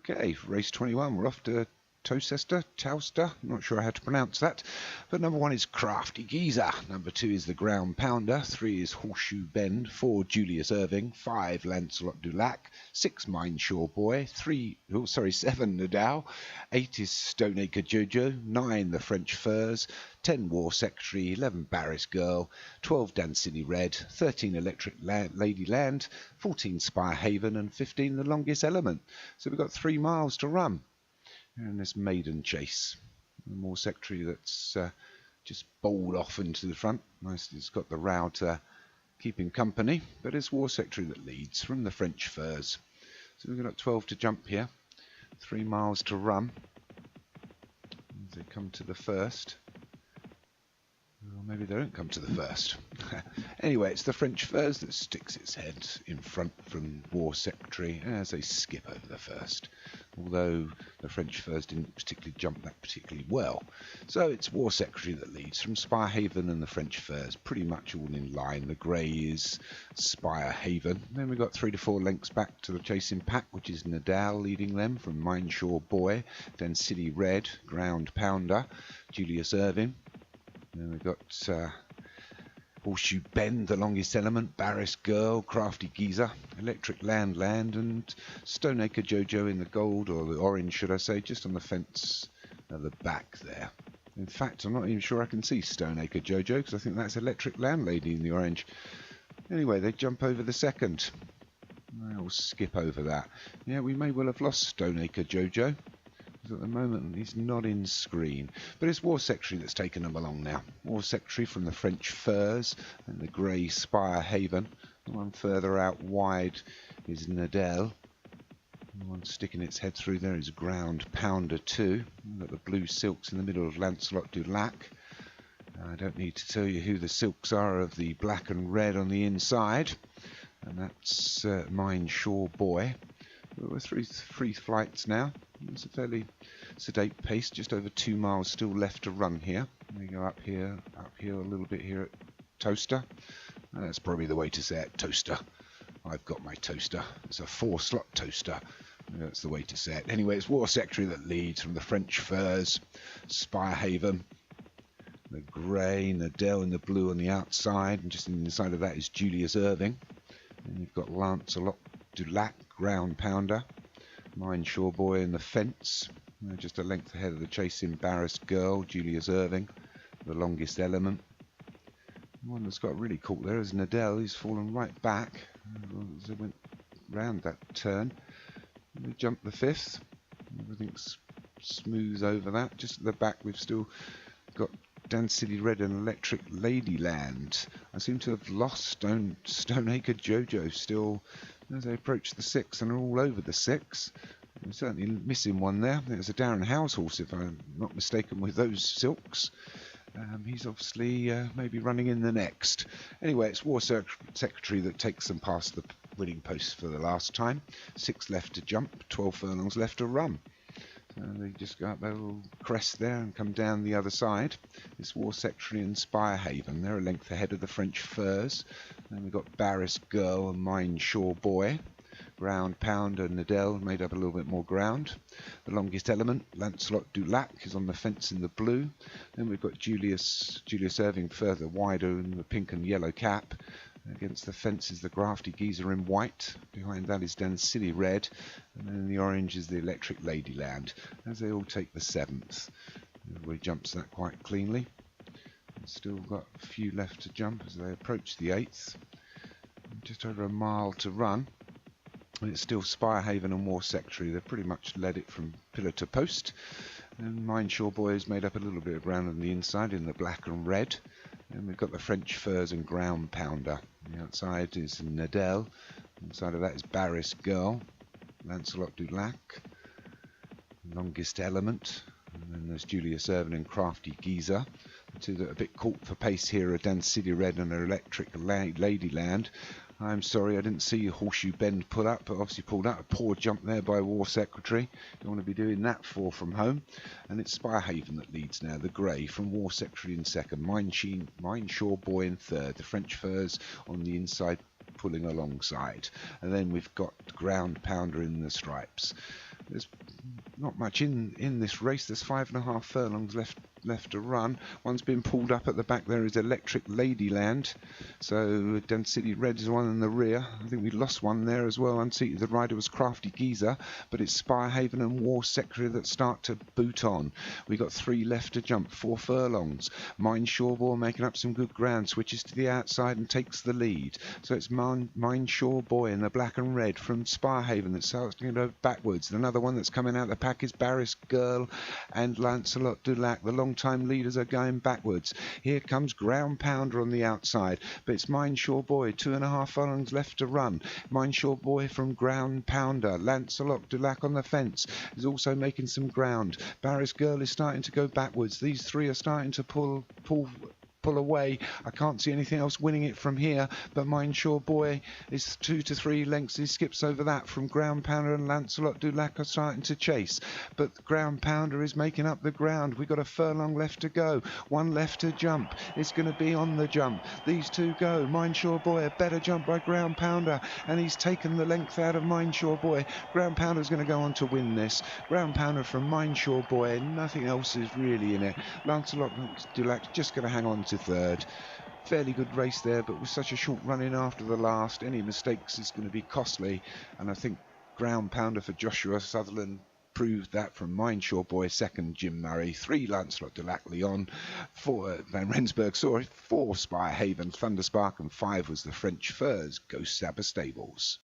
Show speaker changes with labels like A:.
A: Okay, race 21, we're off to Towcester, not sure how to pronounce that, but number 1 is Crafty Geezer, number 2 is the Ground Pounder, 3 is Horseshoe Bend, 4 Julius Irving, 5 Lancelot Dulac, 6 Mindshore Boy, 7 Nadal, 8 is Stoneacre Jojo, 9 the French Furs, 10 War Secretary, 11 Barris Girl, 12 Danceny Red, 13 Electric Lady Land, 14 Spire Haven and 15 The Longest Element. So we've got 3 miles to run. And this maiden chase. The War Secretary that's just bowled off into the front. Nicely, it's got the row to keep him company, but it's War Secretary that leads from the French Furs. So we've got 12 to jump here, 3 miles to run. As they come to the first. Well, maybe they don't come to the first. Anyway, it's the French Furs that sticks its head in front from War Secretary as they skip over the first. Although the French Furs didn't particularly jump that particularly well. So it's War Secretary that leads from Spire Haven and the French Furs, pretty much all in line. The grey is Spire Haven. Then we've got 3 to 4 lengths back to the chasing pack, which is Nadal leading them from Mindshore Boy, then City Red, Ground Pounder, Julius Irving. Then we've got Horseshoe Bend, The Longest Element, Barris Girl, Crafty Geezer, Electric Land, and Stoneacre Jojo in the gold, or the orange should I say, just on the fence at the back there. In fact, I'm not even sure I can see Stoneacre Jojo, because I think that's Electric Landlady in the orange. Anyway, they jump over the second. I'll skip over that. Yeah, we may well have lost Stoneacre Jojo. At the moment he's not in screen, but it's War Secretary that's taken them along now. War Secretary from the French Furs and the grey Spire Haven. The one further out wide is Nadal. The one sticking its head through there is Ground Pounder 2. We've got the blue silks in the middle of Lancelot Dulac. I don't need to tell you who the silks are of the black and red on the inside, and that's Mindshore Boy. We're three flights now. It's a fairly sedate pace, just over 2 miles still left to run here. We go up here a little bit here at Toaster. That's probably the way to say it, Toaster. I've got my toaster. It's a 4-slot toaster. That's the way to say it. Anyway, it's War Secretary that leads from the French Furs, Spire Haven, the grey, Nadal in the blue on the outside, and just on the inside of that is Julius Irving. And you've got Lancelot Dulac, Ground Pounder, Mindshore Boy in the fence, just a length ahead of the chasing Barris Girl, Julius Irving, The Longest Element. The one that's got really caught there is Nadal. He's fallen right back as they went round that turn. We jumped the 5th. Everything's smooth over that. Just at the back we've still got Danceny Red and Electric Ladyland. I seem to have lost Stoneacre Jojo still as they approach the 6 and are all over the 6. I'm certainly missing one there. I think it's a Darren Howes horse, if I'm not mistaken, with those silks. He's obviously maybe running in the next. Anyway, it's War Secretary that takes them past the winning post for the last time. 6 left to jump, 12 furlongs left to run. So they just go up that little crest there and come down the other side. It's War Secretary and Spire Haven. They're a length ahead of the French Furs. Then we've got Barris Girl and Mindshore Boy. Ground Pounder and Nadal made up a little bit more ground. The Longest Element, Lancelot Dulac, is on the fence in the blue. Then we've got Julius Irving further wider in the pink and yellow cap. Against the fence is the Crafty Geezer in white. Behind that is Danceny Red. And then in the orange is the Electric Ladyland. As they all take the 7th. Everybody jumps that quite cleanly. Still got a few left to jump as they approach the 8th. Just over a mile to run. And it's still Spire Haven and War Secretary. They've pretty much led it from pillar to post. And Mindshore Boy has made up a little bit of ground on the inside in the black and red. And we've got the French Furs and Ground Pounder. On the outside is Nadal. Inside of that is Barris Girl, Lancelot Dulac, Longest Element. And then there's Julius Irving and Crafty Geezer. The two that are a bit caught for pace here are Danceny Red and Electric Ladyland. I'm sorry I didn't see Horseshoe Bend put up, but obviously pulled out a poor jump there by War Secretary. Don't want to be doing that for from home. And it's Spire Haven that leads now, the grey from War Secretary in second, Mindshore Boy in third, the French Furs on the inside pulling alongside. And then we've got Ground Pounder in the stripes. There's not much in this race. There's 5.5 furlongs left to run. One's been pulled up at the back. There is Electric Ladyland. So Den City Red is one in the rear. I think we lost one there as well. Unseated, the rider was Crafty Geezer, but it's Spirehaven and War Secretary that start to boot on. We got 3 left to jump, 4 furlongs. Mine Shawbore making up some good ground, switches to the outside and takes the lead. So it's Mine Shawboy in the black and red from Spirehaven that starts to go backwards. Another one that's coming out of the pack is Barris Girl and Lancelot Dulac. The long-time leaders are going backwards. Here comes Ground Pounder on the outside, but it's Mine Shawboy, 2.5 furlongs left to run. Mine Shawboy from Ground Pounder. Lancelot Dulac on the fence is also making some ground. Barris Girl is starting to go backwards. These 3 are starting to pull away. I can't see anything else winning it from here, but Mine Shawboy is 2 to 3 lengths. He skips over that from Ground Pounder, and Lancelot Dulac are starting to chase, but Ground Pounder is making up the ground. We've got a furlong left to go, 1 left to jump. It's going to be on the jump. These 2 go. Mine Shawboy, a better jump by Ground Pounder, and he's taken the length out of Mine Shawboy. Ground Pounder is going to go on to win this. Ground Pounder from Mine Shawboy, nothing else is really in it. Lancelot Dulac just going to hang on to third. Fairly good race there, but with such a short run in after the last, any mistakes is going to be costly, and I think Ground Pounder for Joshua Sutherland proved that from Mine Shawboy, 2nd Jim Murray, 3 Lancelot Dulac Leon, 4 Van Rensburg Sorry, 4 Spirehaven Thunderspark, and 5 was the French Furs Ghost Sabbath Stables.